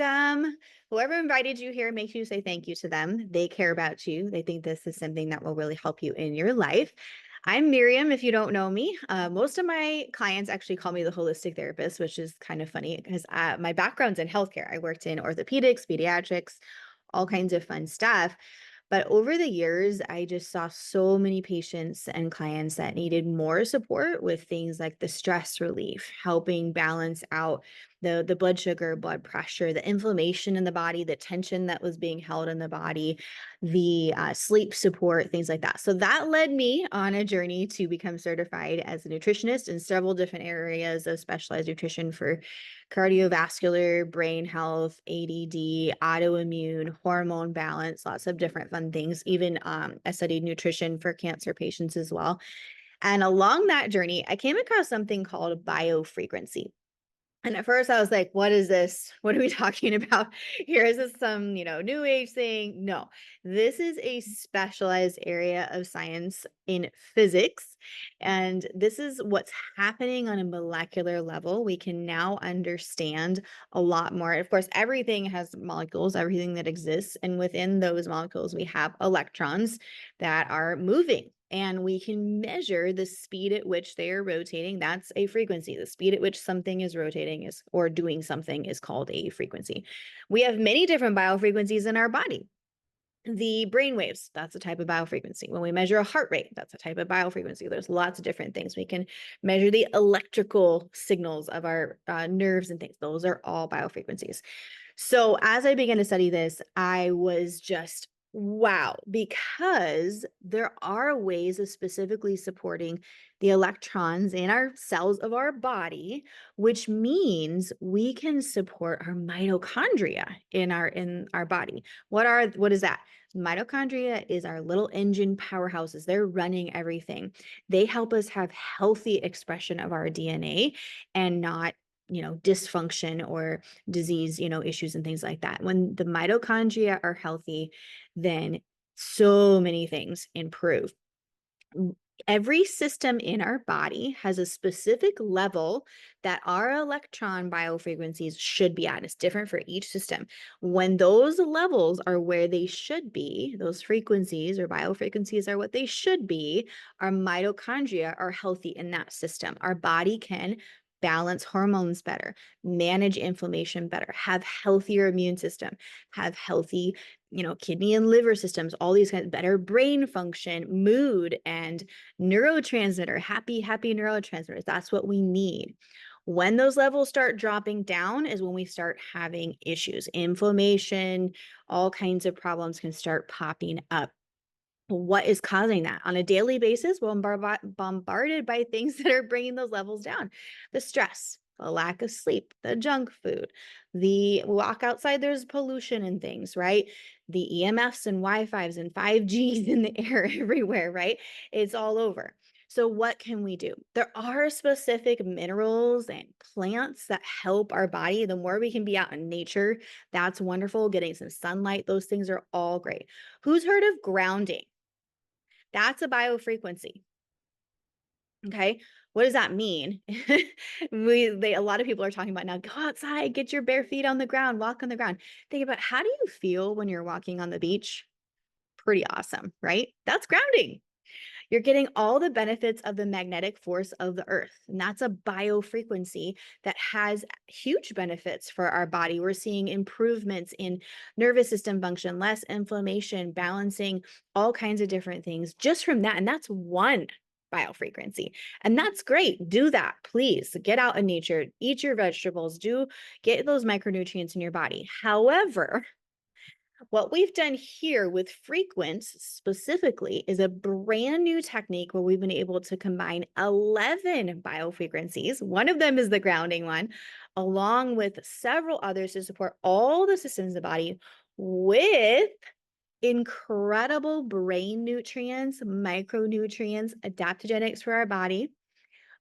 welcome. Whoever invited you here, make sure you say thank you to them. They care about you. They think this is something that will really help you in your life. I'm Miriam, if you don't know me. Most of my clients actually call me the holistic therapist, which is kind of funny because my background's in healthcare. I worked in orthopedics, pediatrics, all kinds of fun stuff. But over the years, I just saw so many patients and clients that needed more support with things like the stress relief, helping balance out the blood sugar, blood pressure, the inflammation in the body, the tension that was being held in the body, the sleep support, things like that. So that led me on a journey to become certified as a nutritionist in several different areas of specialized nutrition for cardiovascular, brain health, ADD, autoimmune, hormone balance, lots of different fun things. Even I studied nutrition for cancer patients as well. And along that journey, I came across something called biofrequency. And at first I was like, what is this? What are we talking about here? Is this some, new age thing? No, this is a specialized area of science in physics. And this is what's happening on a molecular level. We can now understand a lot more. Of course, everything has molecules, everything that exists. And within those molecules, we have electrons that are moving. And we can measure the speed at which they are rotating. That's a frequency. The speed at which something is rotating is or doing something is called a frequency. We have many different biofrequencies in our body. The brain waves, that's a type of biofrequency. When we measure a heart rate, that's a type of biofrequency. There's lots of different things. We can measure the electrical signals of our nerves and things. Those are all biofrequencies. So as I began to study this, I was just wow, because there are ways of specifically supporting the electrons in our cells of our body, which means we can support our mitochondria in our body. What is that? Mitochondria is our little engine powerhouses. They're running everything. They help us have healthy expression of our DNA and not dysfunction or disease, issues and things like that. When the mitochondria are healthy, then so many things improve. Every system in our body has a specific level that our electron biofrequencies should be at. It's different for each system. When those levels are where they should be, those frequencies or biofrequencies are what they should be, our mitochondria are healthy in that system. Our body can balance hormones better, manage inflammation better, have healthier immune system, have healthy, kidney and liver systems, all these kinds of better brain function, mood, and happy neurotransmitters. That's what we need. When those levels start dropping down is when we start having issues, inflammation, all kinds of problems can start popping up. What is causing that? On a daily basis, we're bombarded by things that are bringing those levels down. The stress, the lack of sleep, the junk food, the walk outside, there's pollution and things, right? The EMFs and Wi-Fi's and 5Gs in the air everywhere, right? It's all over. So what can we do? There are specific minerals and plants that help our body. The more we can be out in nature, that's wonderful. Getting some sunlight, those things are all great. Who's heard of grounding? That's a biofrequency. Okay. What does that mean? A lot of people are talking about now, go outside, get your bare feet on the ground, walk on the ground. Think about, how do you feel when you're walking on the beach? Pretty awesome, right? That's grounding. You're getting all the benefits of the magnetic force of the earth. And that's a biofrequency that has huge benefits for our body. We're seeing improvements in nervous system function, less inflammation, balancing all kinds of different things just from that. And that's one biofrequency. And that's great. Do that, please. Get out in nature, eat your vegetables, get those micronutrients in your body. However, what we've done here with Frequence specifically is a brand new technique where we've been able to combine 11 biofrequencies. One of them is the grounding one, along with several others to support all the systems of the body with incredible brain nutrients, micronutrients, adaptogenics for our body,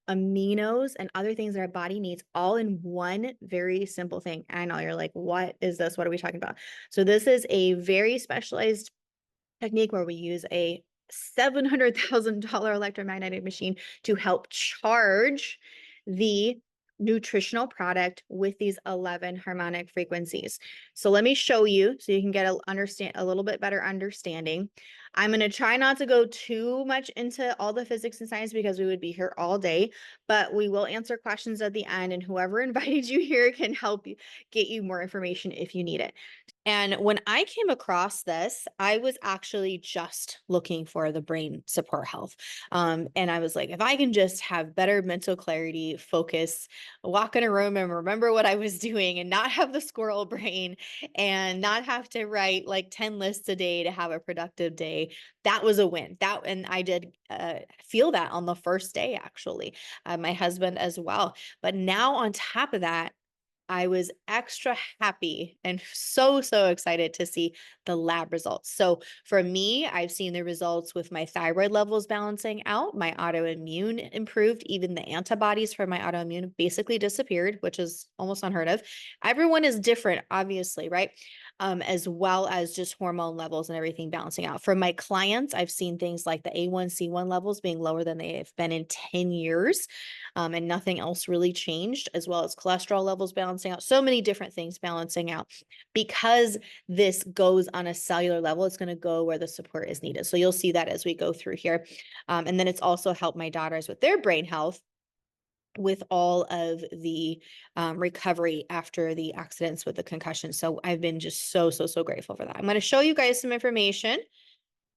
aminos, and other things that our body needs all in one very simple thing. I know you're like, what is this? What are we talking about? So this is a very specialized technique where we use a $700,000 electromagnetic machine to help charge the nutritional product with these 11 harmonic frequencies. So let me show you so you can get a little bit better understanding. I'm going to try not to go too much into all the physics and science because we would be here all day, but we will answer questions at the end, and whoever invited you here can help you get you more information if you need it. And when I came across this, I was actually just looking for the brain support health. And I was like, if I can just have better mental clarity, focus, walk in a room and remember what I was doing and not have the squirrel brain and not have to write like 10 lists a day to have a productive day, that was a win. And I did feel that on the first day, actually, my husband as well. But now on top of that, I was extra happy and so, so excited to see the lab results. So for me, I've seen the results with my thyroid levels balancing out, my autoimmune improved, even the antibodies for my autoimmune basically disappeared, which is almost unheard of. Everyone is different, obviously, right? As well as just hormone levels and everything balancing out. For my clients, I've seen things like the A1C1 levels being lower than they have been in 10 years, and nothing else really changed, as well as cholesterol levels balancing out. So many different things balancing out. Because this goes on a cellular level, it's going to go where the support is needed. So you'll see that as we go through here. And then it's also helped my daughters with their brain health, with all of the recovery after the accidents with the concussion. So I've been just so, so, so grateful for that. I'm going to show you guys some information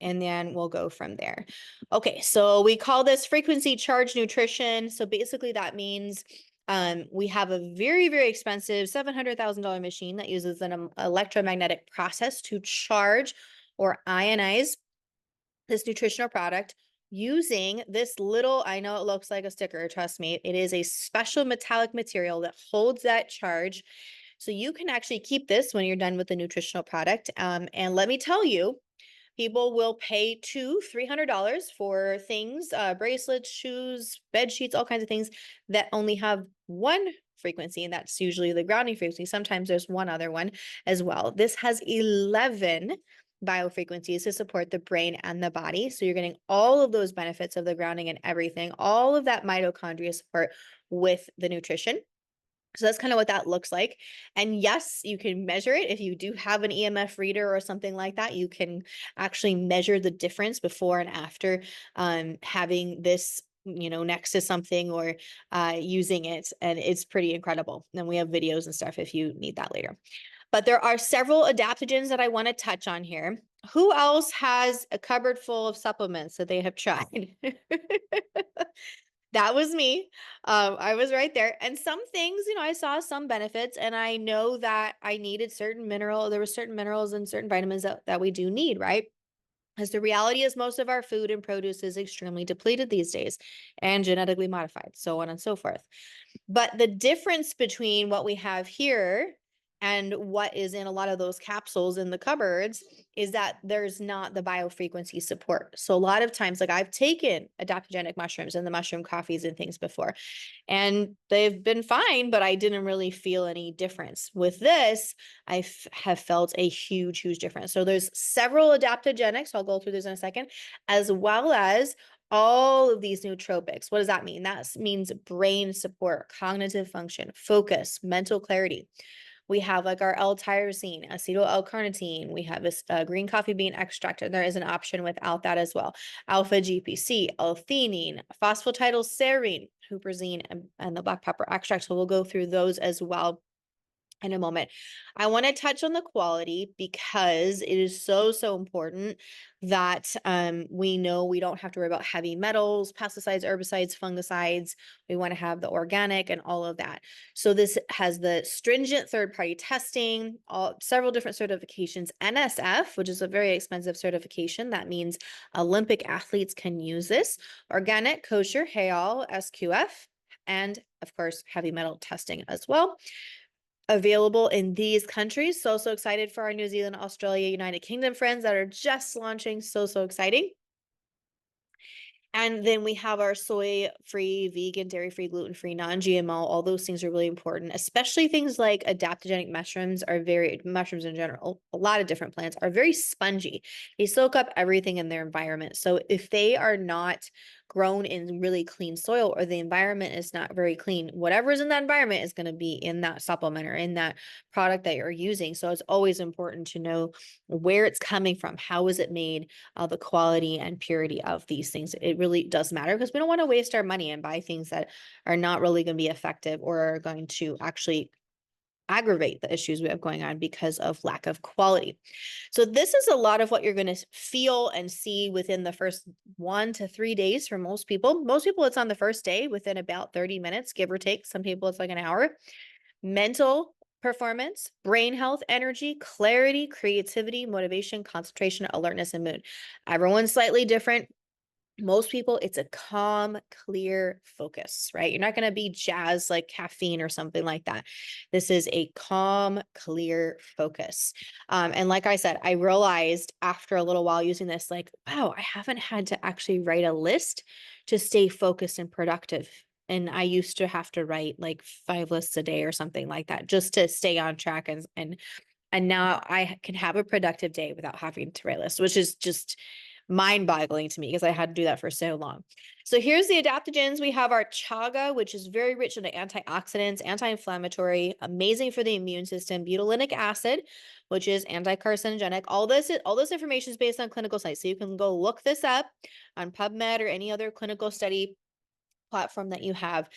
and then we'll go from there. Okay, so we call this frequency charge nutrition. So basically that means we have a very, very expensive $700,000 machine that uses an electromagnetic process to charge or ionize this nutritional product using this little, I know it looks like a sticker, trust me, it is a special metallic material that holds that charge. So you can actually keep this when you're done with the nutritional product. And let me tell you, people will pay $200-$300 for things, bracelets, shoes, bed sheets, all kinds of things that only have one frequency, and that's usually the grounding frequency. Sometimes there's one other one as well. This has 11 biofrequencies to support the brain and the body. So you're getting all of those benefits of the grounding and everything, all of that mitochondria support with the nutrition. So that's kind of what that looks like. And yes, you can measure it. If you do have an EMF reader or something like that, you can actually measure the difference before and after having this, next to something or using it. And it's pretty incredible. And we have videos and stuff if you need that later. But there are several adaptogens that I want to touch on here. Who else has a cupboard full of supplements that they have tried? That was me. I was right there. And some things, I saw some benefits, and I know that I needed there were certain minerals and certain vitamins that we do need, right? As the reality is most of our food and produce is extremely depleted these days and genetically modified, so on and so forth. But the difference between what we have here and what is in a lot of those capsules in the cupboards is that there's not the biofrequency support. So a lot of times, like I've taken adaptogenic mushrooms and the mushroom coffees and things before, and they've been fine, but I didn't really feel any difference. With this, I have felt a huge, huge difference. So there's several adaptogenics. I'll go through this in a second, as well as all of these nootropics. What does that mean? That means brain support, cognitive function, focus, mental clarity. We have like our L-tyrosine, acetyl L-carnitine. We have this green coffee bean extract, and there is an option without that as well. Alpha GPC, L-theanine, phosphatidylserine, huperzine, and the black pepper extract. So we'll go through those as well in a moment. I want to touch on the quality because it is so, so important that we know we don't have to worry about heavy metals, pesticides, herbicides, fungicides. We want to have the organic and all of that. So this has the stringent third-party testing, several different certifications. NSF, which is a very expensive certification. That means Olympic athletes can use this. Organic, kosher, halal, SQF, and of course, heavy metal testing as well. Available in these countries. So excited for our New Zealand, Australia, United Kingdom friends that are just launching. So exciting. And then we have our soy-free, vegan, dairy-free, gluten-free, non-GMO. All those things are really important, especially things like adaptogenic mushrooms mushrooms in general, a lot of different plants are very spongy. They soak up everything in their environment. So if they are not grown in really clean soil or the environment is not very clean, whatever is in that environment is going to be in that supplement or in that product that you're using. So it's always important to know where it's coming from, how is it made, the quality and purity of these things. It really does matter because we don't want to waste our money and buy things that are not really going to be effective or are going to actually aggravate the issues we have going on because of lack of quality. So this is a lot of what you're going to feel and see within the first 1 to 3 days for most people. Most people, it's on the first day within about 30 minutes, give or take. Some people, it's like an hour. Mental performance, brain health, energy, clarity, creativity, motivation, concentration, alertness, and mood. Everyone's slightly different. Most people, it's a calm, clear focus, right? You're not going to be jazzed like caffeine or something like that. This is a calm, clear focus. And like I said, I realized after a little while using this, like, wow, I haven't had to actually write a list to stay focused and productive. And I used to have to write like 5 lists a day or something like that just to stay on track and now I can have a productive day without having to write lists, which is just mind-boggling to me because I had to do that for so long. So here's the adaptogens. We have our chaga, which is very rich in antioxidants, anti-inflammatory, amazing for the immune system, butylenic acid, which is anti-carcinogenic. All this information is based on clinical studies. So you can go look this up on PubMed or any other clinical study platform that you have.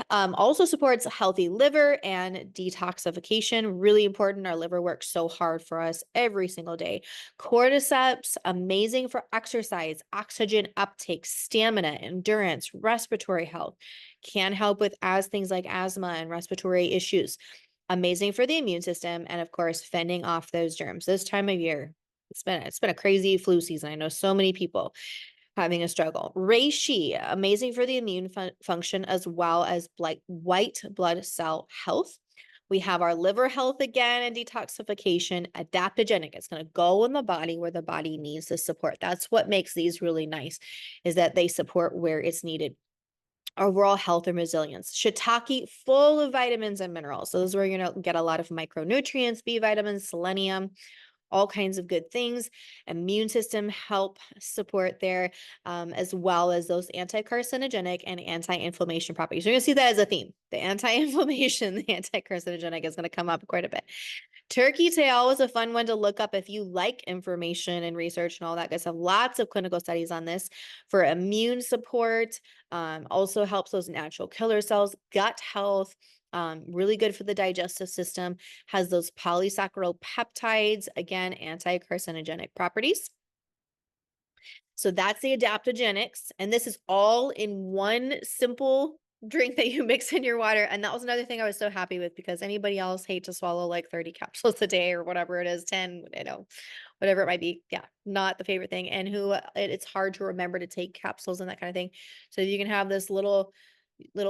Also supports a healthy liver and detoxification. Really important. Our liver works so hard for us every single day. Cordyceps, amazing for exercise, oxygen uptake, stamina, endurance, respiratory health. Can help with things like asthma and respiratory issues. Amazing for the immune system, and of course, fending off those germs. This time of year, it's been a crazy flu season. I know so many people having a struggle. Reishi, amazing for the immune function as well as white blood cell health. We have our liver health again and detoxification, adaptogenic. It's going to go in the body where the body needs the support. That's what makes these really nice, is that they support where it's needed. Overall health and resilience. Shiitake, full of vitamins and minerals. So this is where you're going to get a lot of micronutrients, B vitamins, selenium, all kinds of good things. Immune system help support there, as well as those anti-carcinogenic and anti-inflammation properties. You're going to see that as a theme. The anti-inflammation, the anti-carcinogenic is going to come up quite a bit. Turkey tail was a fun one to look up if you like information and research and all that good stuff. Lots of clinical studies on this for immune support. Also helps those natural killer cells, gut health, really good for the digestive system, has those polysaccharidopeptides, again, anti-carcinogenic properties. So that's the adaptogenics. And this is all in one simple drink that you mix in your water. And that was another thing I was so happy with, because anybody else hate to swallow like 30 capsules a day or whatever it is, 10, whatever it might be. Yeah, not the favorite thing. And it's hard to remember to take capsules and that kind of thing. So you can have this little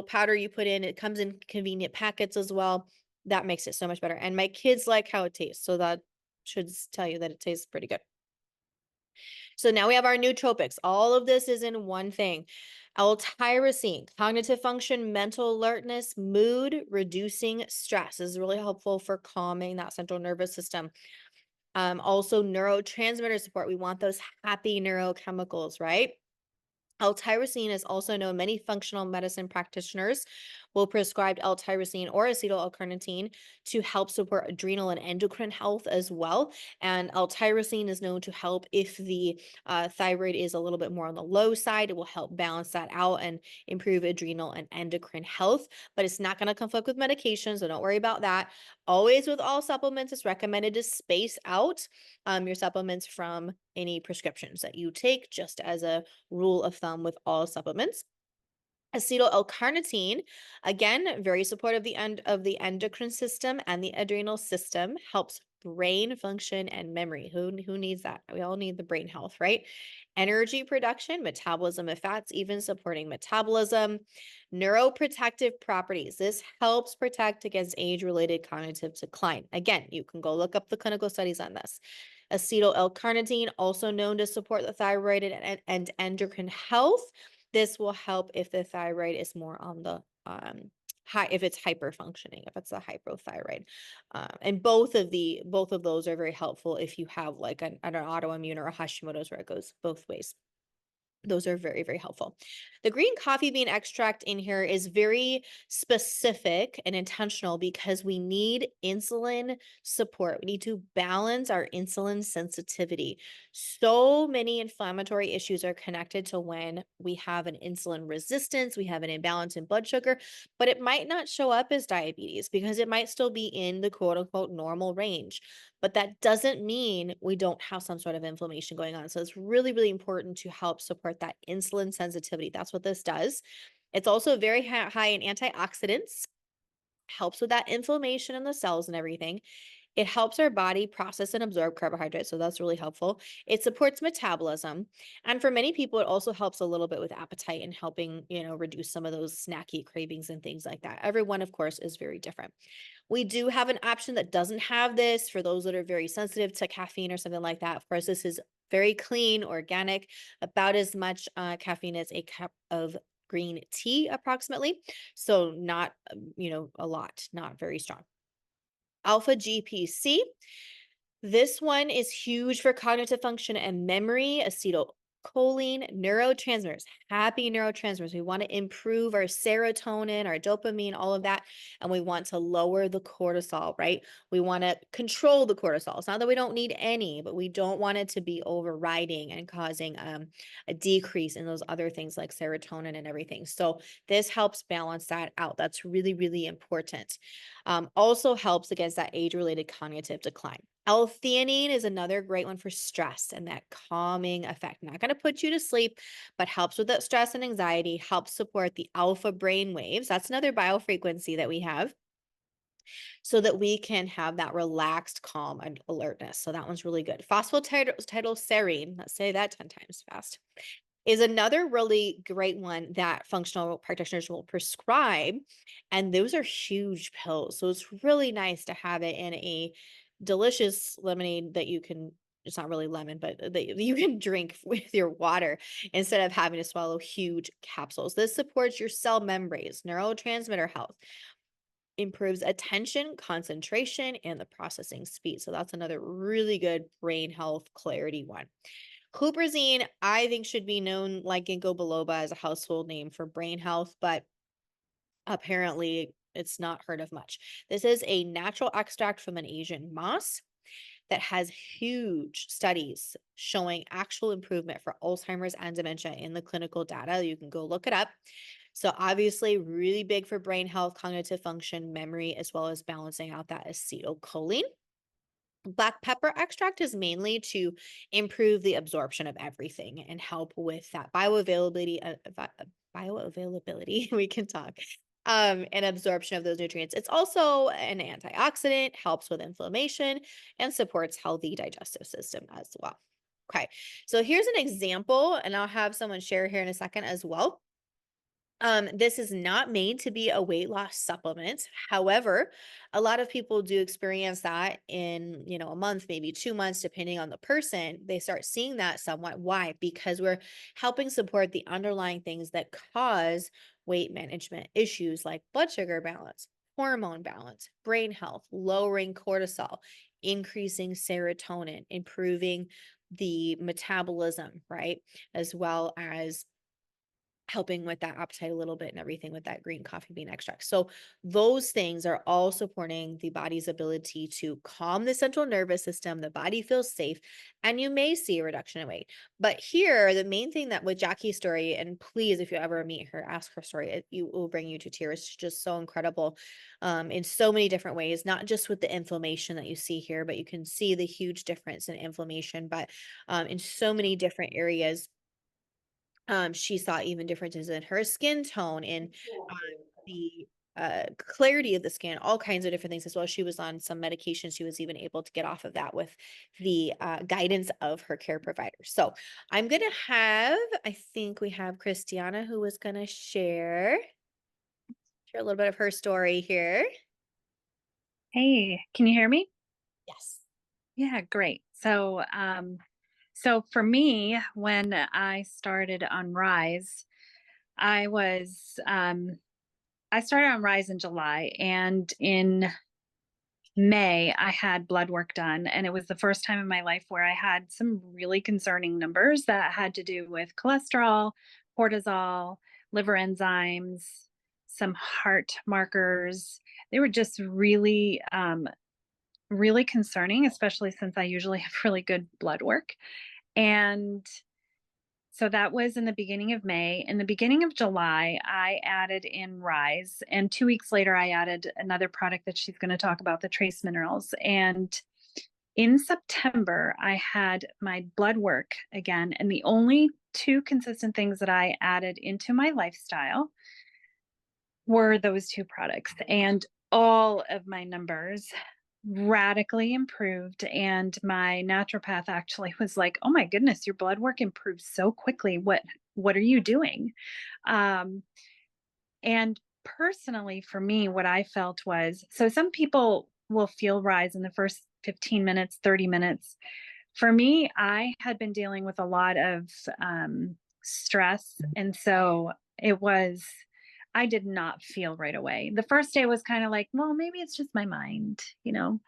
powder you put in. It comes in convenient packets as well. That makes it so much better. And my kids like how it tastes. So that should tell you that it tastes pretty good. So now we have our nootropics. All of this is in one thing. L-tyrosine, cognitive function, mental alertness, mood, reducing stress is really helpful for calming that central nervous system. Also neurotransmitter support. We want those happy neurochemicals, right? L-tyrosine is also known. Many functional medicine practitioners will prescribe L-tyrosine or acetyl L-carnitine to help support adrenal and endocrine health as well. And L-tyrosine is known to help if the thyroid is a little bit more on the low side. It will help balance that out and improve adrenal and endocrine health. But it's not going to conflict with medication, so don't worry about that. Always with all supplements, it's recommended to space out your supplements from any prescriptions that you take, just as a rule of thumb with all supplements. Acetyl L-carnitine, again, very supportive of the endocrine system and the adrenal system, helps brain function and memory. Who needs that? We all need the brain health, right? Energy production, metabolism of fats, even supporting metabolism. Neuroprotective properties. This helps protect against age-related cognitive decline. Again, you can go look up the clinical studies on this. Acetyl L-carnitine, also known to support the thyroid and endocrine health. This will help if the thyroid is more on the high, if it's hyperfunctioning, if it's a hypothyroid. And both of those are very helpful if you have like an autoimmune or a Hashimoto's, where it goes both ways. Those are very, very helpful. The green coffee bean extract in here is very specific and intentional because we need insulin support. We need to balance our insulin sensitivity. So many inflammatory issues are connected to when we have an insulin resistance, we have an imbalance in blood sugar, but it might not show up as diabetes because it might still be in the quote unquote normal range. But that doesn't mean we don't have some sort of inflammation going on. So it's really, really important to help support that insulin sensitivity. That's what this does. It's also very high in antioxidants, helps with that inflammation in the cells and everything. It helps our body process and absorb carbohydrates, so that's really helpful. It supports metabolism, and for many people, it also helps a little bit with appetite and helping, reduce some of those snacky cravings and things like that. Everyone, of course, is very different. We do have an option that doesn't have this for those that are very sensitive to caffeine or something like that. Of course, this is very clean, organic, about as much caffeine as a cup of green tea, approximately. So, not, a lot, not very strong. Alpha GPC. This one is huge for cognitive function and memory. Acetylcholine, neurotransmitters, happy neurotransmitters. We want to improve our serotonin, our dopamine, all of that. And we want to lower the cortisol, right? We want to control the cortisol. It's not that we don't need any, but we don't want it to be overriding and causing a decrease in those other things like serotonin and everything. So this helps balance that out. That's really, really important. Also helps against that age-related cognitive decline. L-theanine is another great one for stress and that calming effect. Not going to put you to sleep, but helps with that stress and anxiety, helps support the alpha brain waves. That's another biofrequency that we have so that we can have that relaxed, calm, and alertness. So that one's really good. Phosphatidylserine, let's say that 10 times fast, is another really great one that functional practitioners will prescribe. And those are huge pills. So it's really nice to have it in a delicious lemonade that you can, it's not really lemon, but that you can drink with your water instead of having to swallow huge capsules. This supports your cell membranes, neurotransmitter health, improves attention, concentration, and the processing speed. So that's another really good brain health clarity one. Huperzine, I think, should be known like ginkgo biloba as a household name for brain health, but apparently it's not heard of much. This is a natural extract from an Asian moss that has huge studies showing actual improvement for Alzheimer's and dementia in the clinical data. You can go look it up. So obviously really big for brain health, cognitive function, memory, as well as balancing out that acetylcholine. Black pepper extract is mainly to improve the absorption of everything and help with that bioavailability, we can talk, and absorption of those nutrients. It's also an antioxidant, helps with inflammation, and supports healthy digestive system as well. Okay, so here's an example, and I'll have someone share here in a second as well. This is not made to be a weight loss supplement. However, a lot of people do experience that in, a month, maybe 2 months, depending on the person. They start seeing that somewhat. Why? Because we're helping support the underlying things that cause weight management issues like blood sugar balance, hormone balance, brain health, lowering cortisol, increasing serotonin, improving the metabolism, right? As well as helping with that appetite a little bit and everything with that green coffee bean extract. So those things are all supporting the body's ability to calm the central nervous system. The body feels safe, and you may see a reduction in weight. But here, the main thing that with Jackie's story, and please, if you ever meet her, ask her story. It will bring you to tears. It's just so incredible in so many different ways, not just with the inflammation that you see here, but you can see the huge difference in inflammation, but in so many different areas. She saw even differences in her skin tone and the clarity of the skin, all kinds of different things as well. She was on some medication. She was even able to get off of that with the guidance of her care provider. So I'm going to I think we have Christiana who was going to share a little bit of her story here. Hey, can you hear me? Yes. Yeah, great. So for me, when I started on Rise, I was I started on Rise in July, and in May, I had blood work done, and it was the first time in my life where I had some really concerning numbers that had to do with cholesterol, cortisol, liver enzymes, some heart markers. They were just really, really concerning, especially since I usually have really good blood work. And so that was in the beginning of May. In the beginning of July, I added in Rise. And 2 weeks later, I added another product that she's going to talk about, the trace minerals. And in September, I had my blood work again. And the only two consistent things that I added into my lifestyle were those two products. And all of my numbers radically improved, and my naturopath actually was like, "Oh my goodness, your blood work improved so quickly. What are you doing?" Um, and personally for me, what I felt was, so some people will feel rise in the first 15 minutes, 30 minutes. For me, I had been dealing with a lot of stress, and so it was I did not feel right away. The first day was kind of like, well, maybe it's just my mind, you know.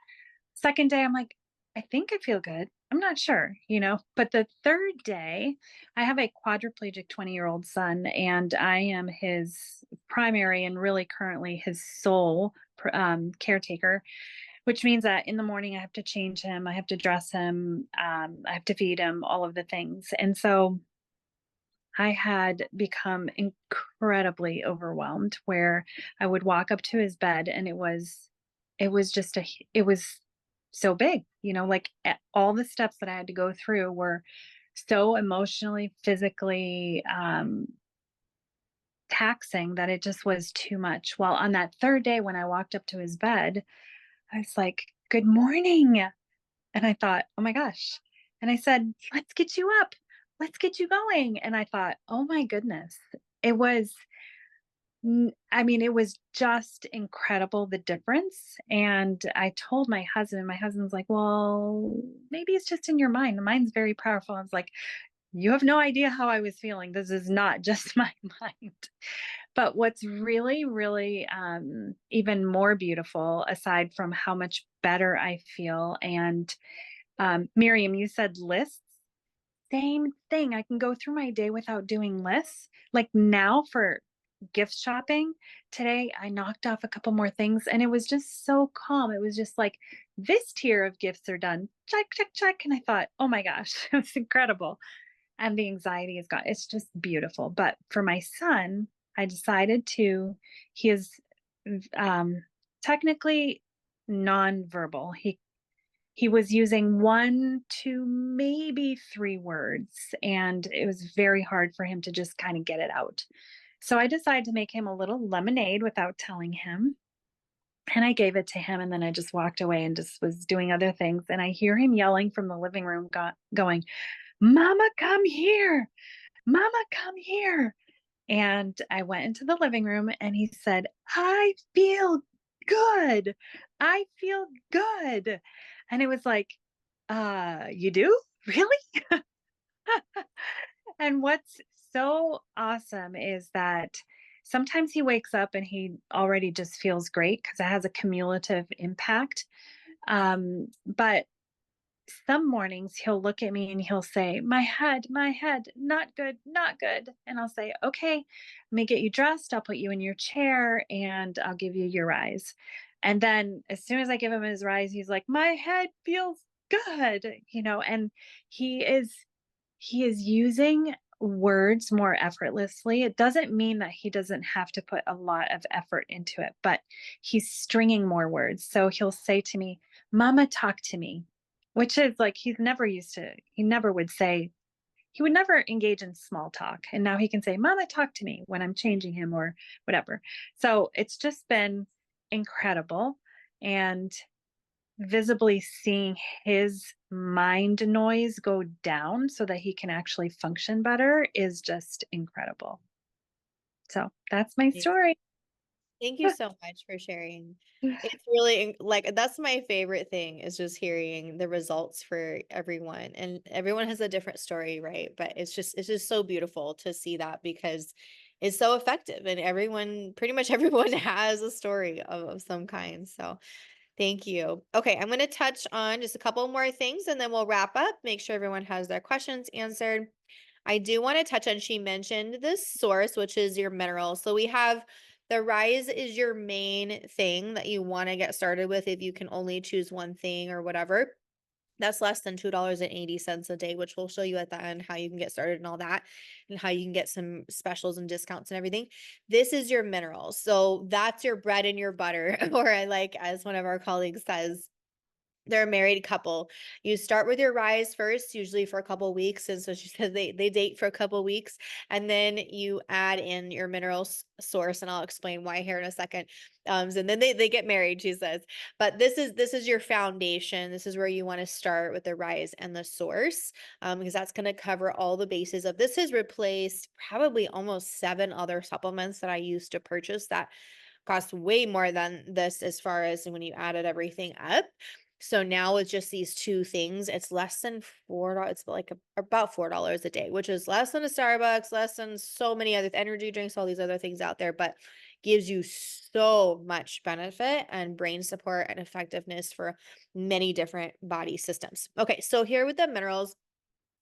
Second day, I'm like, I think I feel good. I'm not sure, you know. But the third day, I have a quadriplegic 20-year-old son, and I am his primary and really currently his sole caretaker, which means that in the morning, I have to change him, I have to dress him, I have to feed him, all of the things. And so I had become incredibly overwhelmed where I would walk up to his bed and it was just it was so big, you know, like all the steps that I had to go through were so emotionally, physically taxing that it just was too much. Well, on that third day when I walked up to his bed, I was like, "Good morning." And I thought, "Oh my gosh." And I said, "Let's get you up. Let's get you going." And I thought, "Oh my goodness." It was I mean, it was just incredible, the difference. And I told my husband's like, "Well, maybe it's just in your mind. The mind's very powerful." I was like, "You have no idea how I was feeling. This is not just my mind." But what's really, really even more beautiful, aside from how much better I feel, and Miriam, you said lists. Same thing. I can go through my day without doing lists. Like now for gift shopping, today I knocked off a couple more things and it was just so calm. It was just like, this tier of gifts are done. Check, check, check. And I thought, oh my gosh, it was incredible. And the anxiety is gone. It's just beautiful. But for my son, I decided to, he is um, technically nonverbal. He was using 1 to maybe 3 words, and it was very hard for him to just kinda get it out. So I decided to make him a little lemonade without telling him, and I gave it to him, and then I just walked away and just was doing other things, and I hear him yelling from the living room going, "Mama, come here. Mama, come here." And I went into the living room and he said, "I feel good. I feel good." And it was like, you do? Really?" And what's so awesome is that sometimes he wakes up and he already just feels great because it has a cumulative impact. But some mornings he'll look at me and he'll say, my head, not good, not good." And I'll say, "Okay, let me get you dressed. I'll put you in your chair and I'll give you your rise." And then as soon as I give him his rise, he's like, "My head feels good," you know, and he is he is using words more effortlessly. It doesn't mean that he doesn't have to put a lot of effort into it, but he's stringing more words. So he'll say to me, "Mama, talk to me," which is like he never would say, he would never engage in small talk. And now he can say, "Mama, talk to me," when I'm changing him or whatever. So it's just been incredible. And visibly seeing his mind noise go down so that he can actually function better is just incredible. So that's my story. Thank you so much for sharing. It's really like that's my favorite thing is just hearing the results for everyone. And everyone has a different story, right? But it's just so beautiful to see that because it's so effective and everyone pretty much everyone has a story of some kind. So Thank you. Okay, I'm going to touch on just a couple more things and then we'll wrap up, make sure everyone has their questions answered. I do want to touch on, she mentioned this source, which is your minerals. So we have the rise is your main thing that you want to get started with if you can only choose one thing or whatever. That's less than $2.80 a day, which we'll show you at the end how you can get started and all that, and how you can get some specials and discounts and everything. This is your minerals. So that's your bread and your butter, or I like, as one of our colleagues says, they're a married couple. You start with your rise first, usually for a couple weeks. And so she said they date for a couple weeks, and then you add in your source, and I'll explain why here in a second. And then they get married, she says. But this is your foundation. This is where you want to start with the rise and the source, because that's going to cover all the bases of this. Has replaced probably almost 7 other supplements that I used to purchase that cost way more than this as far as when you added everything up. So now with just these two things, it's less than $4. It's like about $4 a day, which is less than a Starbucks, less than so many other energy drinks, all these other things out there, but gives you so much benefit and brain support and effectiveness for many different body systems. Okay, so here with the minerals,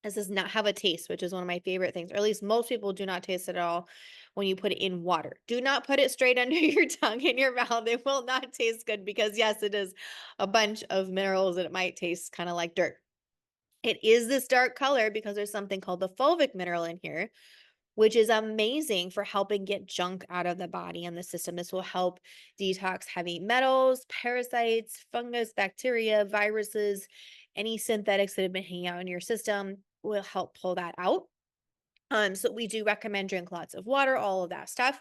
this does not have a taste, which is one of my favorite things, or at least most people do not taste it at all when you put it in water. Do not put it straight under your tongue in your mouth. It will not taste good because, yes, it is a bunch of minerals and it might taste kind of like dirt. It is this dark color because there's something called the fulvic mineral in here, which is amazing for helping get junk out of the body and the system. This will help detox heavy metals, parasites, fungus, bacteria, viruses, any synthetics that have been hanging out in your system will help pull that out. So we do recommend drink lots of water, all of that stuff.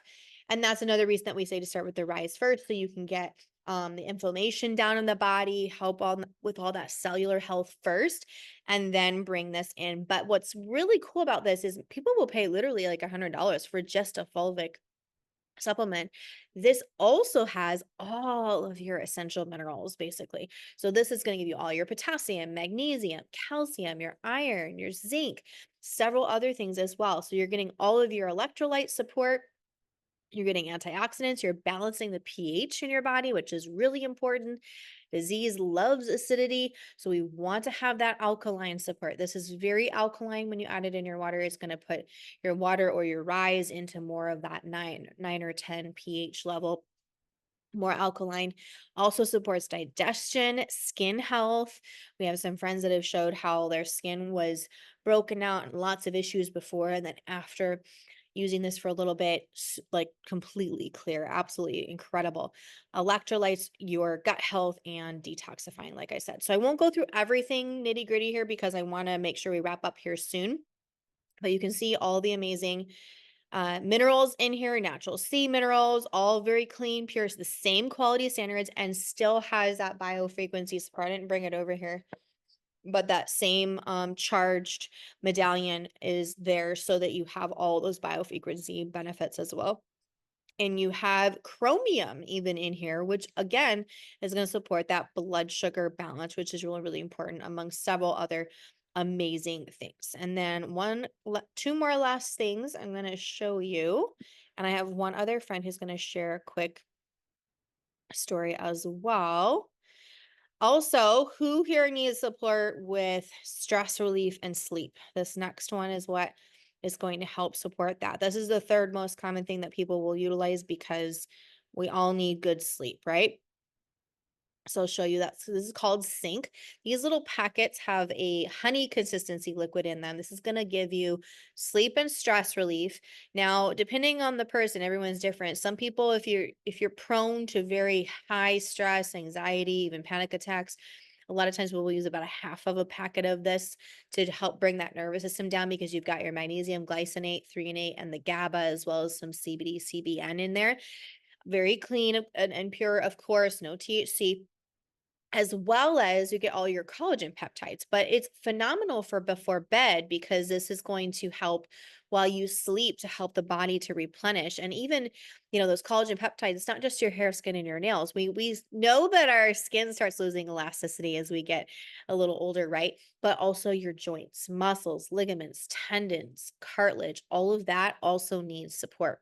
And that's another reason that we say to start with the rise first, so you can get the inflammation down in the body, help on with all that cellular health first, and then bring this in. But what's really cool about this is people will pay literally like $100 for just a fulvic supplement. This also has all of your essential minerals, basically. So this is going to give you all your potassium, magnesium, calcium, your iron, your zinc, several other things as well. So you're getting all of your electrolyte support. You're getting antioxidants, you're balancing the pH in your body, which is really important. Disease loves acidity, so we want to have that alkaline support. This is very alkaline when you add it in your water. It's going to put your water or your rise into more of that 9 or 10 pH level, more alkaline. Also supports digestion, skin health. We have some friends that have showed how their skin was broken out and lots of issues before, and then after using this for a little bit, like completely clear, absolutely incredible. Electrolytes, your gut health, and detoxifying, like I said. So I won't go through everything nitty gritty here because I want to make sure we wrap up here soon. But you can see all the amazing minerals in here, natural sea minerals, all very clean, pure, the same quality standards, and still has that biofrequency support. I didn't bring it over here, but that same charged medallion is there so that you have all those biofrequency benefits as well. And you have chromium even in here, which again is going to support that blood sugar balance, which is really, really important among several other amazing things. And then two more last things I'm going to show you. And I have one other friend who's going to share a quick story as well. Also, who here needs support with stress relief and sleep? This next one is what is going to help support that. This is the third most common thing that people will utilize because we all need good sleep, right? So I'll show you that. So this is called Sync. These little packets have a honey consistency liquid in them. This is going to give you sleep and stress relief. Now, depending on the person, everyone's different. Some people, if you're prone to very high stress, anxiety, even panic attacks, a lot of times we'll use about a half of a packet of this to help bring that nervous system down because you've got your magnesium glycinate, threonate, and the GABA, as well as some CBD, CBN in there. Very clean and pure, of course, no THC, as well as you get all your collagen peptides. But it's phenomenal for before bed because this is going to help while you sleep to help the body to replenish. And even, those collagen peptides, it's not just your hair, skin, and your nails. We know that our skin starts losing elasticity as we get a little older, right? But also your joints, muscles, ligaments, tendons, cartilage, all of that also needs support.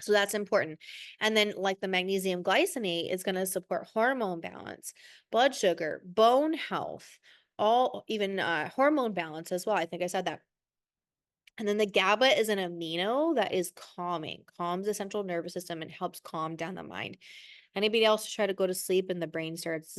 So that's important. And then like the magnesium glycinate is going to support hormone balance, blood sugar, bone health, all even hormone balance as well. I think I said that. And then the GABA is an amino that is calming, calms the central nervous system and helps calm down the mind. Anybody else try to go to sleep and the brain starts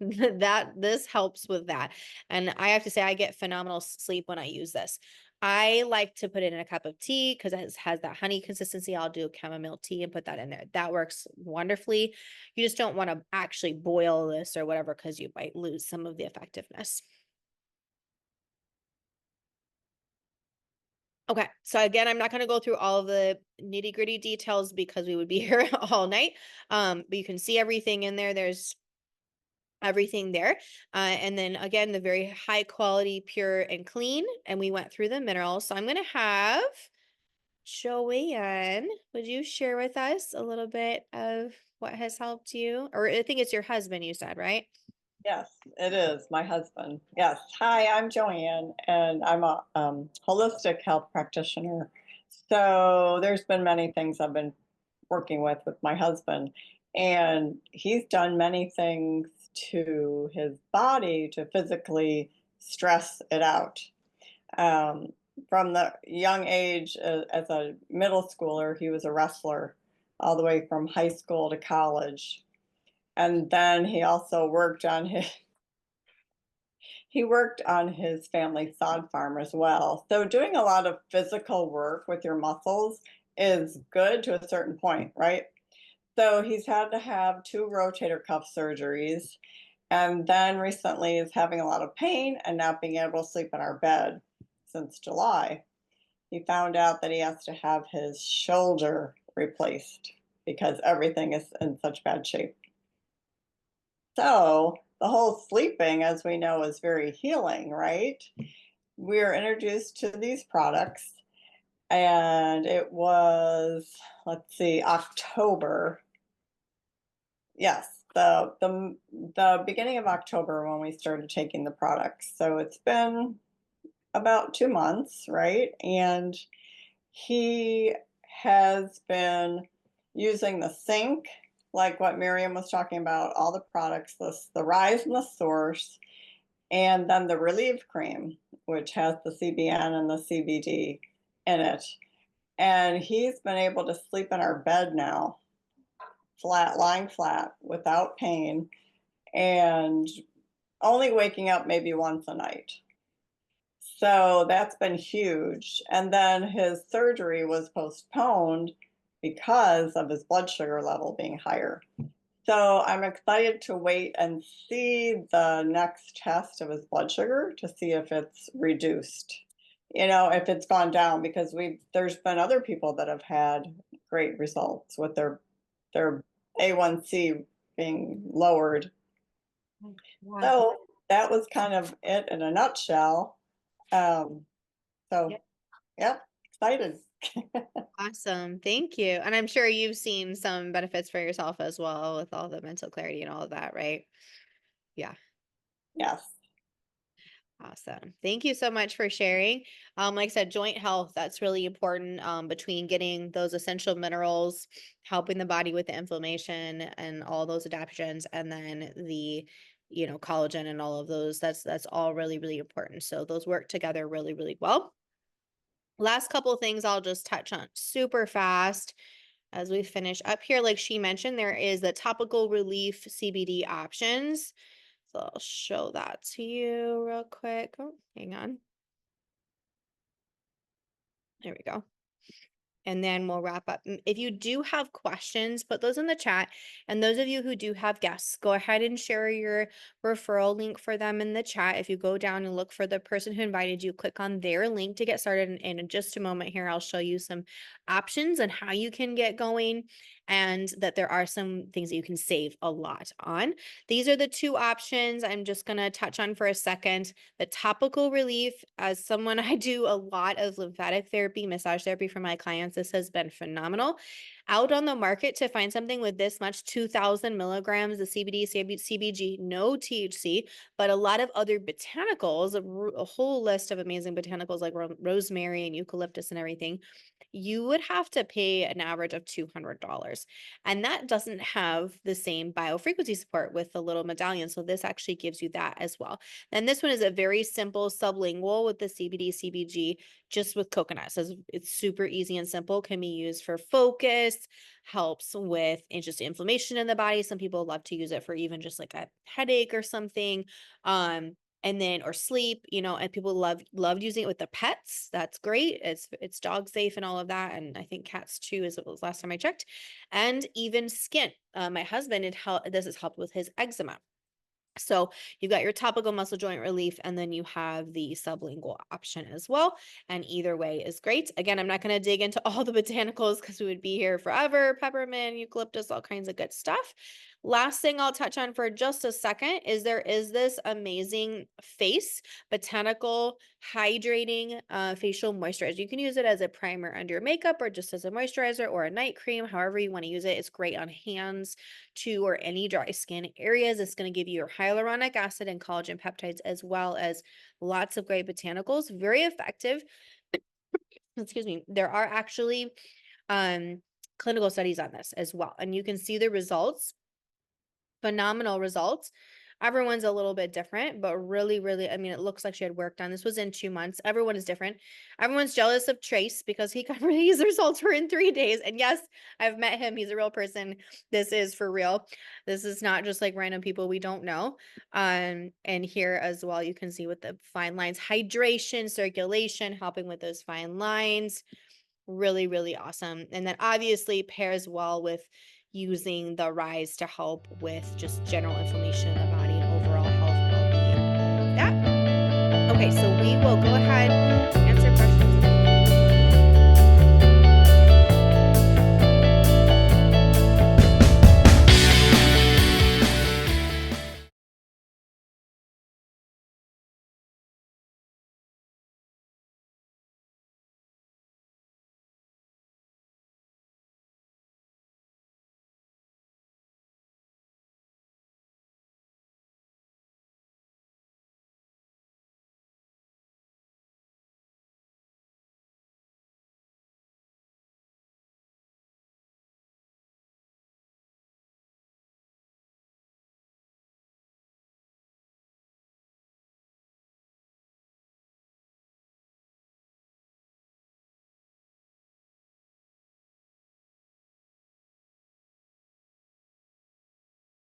that this helps with that. And I have to say I get phenomenal sleep when I use this. I like to put it in a cup of tea because it has that honey consistency. I'll do chamomile tea and put that in there. That works wonderfully. You just don't want to actually boil this or whatever because you might lose some of the effectiveness. Okay, so again, I'm not going to go through all of the nitty gritty details because we would be here all night. But you can see everything in there. There's everything there. And then again, the very high quality, pure and clean. And we went through the minerals. So I'm going to have Joanne, would you share with us a little bit of what has helped you? Or I think it's your husband, you said, right? Yes, it is my husband. Yes. Hi, I'm Joanne, and I'm a holistic health practitioner. So there's been many things I've been working with my husband, and he's done many things to his body to physically stress it out. Um, from the young age, as a middle schooler, he was a wrestler, all the way from high school to college. And then he also worked on his family sod farm as well. So doing a lot of physical work with your muscles is good to a certain point, right? So he's had to have two rotator cuff surgeries, and then recently is having a lot of pain and not being able to sleep in our bed since July. He found out that he has to have his shoulder replaced because everything is in such bad shape. So the whole sleeping, as we know, is very healing, right? We were introduced to these products, and it was, let's see, October. Yes, the beginning of October when we started taking the products. So it's been about 2 months, right? And he has been using the sink, like what Miriam was talking about, all the products, the rise and the source, and then the relief cream, which has the CBN and the CBD in it. And he's been able to sleep in our bed now, flat, lying flat, without pain, and only waking up maybe once a night. So that's been huge. And then his surgery was postponed because of his blood sugar level being higher. So I'm excited to wait and see the next test of his blood sugar to see if it's reduced, if it's gone down, because there's been other people that have had great results with their A1C being lowered. Wow. So that was kind of it in a nutshell. So, Yep. yep, excited. Awesome. Thank you. And I'm sure you've seen some benefits for yourself as well with all the mental clarity and all of that, right? Yeah. Yes. Awesome. Thank you so much for sharing. Like I said, joint health, that's really important between getting those essential minerals, helping the body with the inflammation and all those adaptogens, and then the, collagen and all of those. That's all really, really important. So those work together really, really well. Last couple of things I'll just touch on super fast as we finish up here. Like she mentioned, there is the topical relief CBD options. So I'll show that to you real quick. Oh, hang on. There we go. And then we'll wrap up. If you do have questions, put those in the chat. And those of you who do have guests, go ahead and share your referral link for them in the chat. If you go down and look for the person who invited you, click on their link to get started. And in just a moment here, I'll show you some options and how you can get going, and that there are some things that you can save a lot on. These are the two options I'm just going to touch on for a second. The topical relief, as someone, I do a lot of lymphatic therapy, massage therapy for my clients. This has been phenomenal. Out on the market to find something with this much, 2,000 milligrams of CBD, CBG, no THC, but a lot of other botanicals, a whole list of amazing botanicals like rosemary and eucalyptus and everything. you would have to pay an average of $200. And that doesn't have the same biofrequency support with the little medallion. So this actually gives you that as well. And this one is a very simple sublingual with the CBD, CBG, just with coconut. So it's super easy and simple, can be used for focus, helps with just inflammation in the body. Some people love to use it for even just like a headache or something. And then or sleep, and people loved using it with the pets. That's great. It's dog safe and all of that, and I think cats too, as it was last time I checked, and even skin. My husband this has helped with his eczema. So you've got your topical muscle joint relief, and then you have the sublingual option as well. And either way is great. Again, I'm not going to dig into all the botanicals because we would be here forever. Peppermint, eucalyptus, all kinds of good stuff. Last thing I'll touch on for just a second is there is this amazing face botanical hydrating facial moisturizer. You can use it as a primer under your makeup or just as a moisturizer or a night cream, however you want to use it. It's great on hands too, or any dry skin areas. It's going to give you your hyaluronic acid and collagen peptides, as well as lots of great botanicals. Very effective. Excuse me. There are actually clinical studies on this as well, and you can see the results. Phenomenal results. Everyone's a little bit different, but really, really, I mean, it looks like she had work done. This was in 2 months. Everyone is different. Everyone's jealous of Trace because he got these results were in 3 days. And yes, I've met him. He's a real person. This is for real. This is not just like random people we don't know. And here as well, you can see with the fine lines, hydration, circulation, helping with those fine lines. Really, really awesome. And then obviously pairs well with using the Rise to help with just general inflammation in the body and overall health, well-being, all of that. Okay, so we will go ahead and answer questions.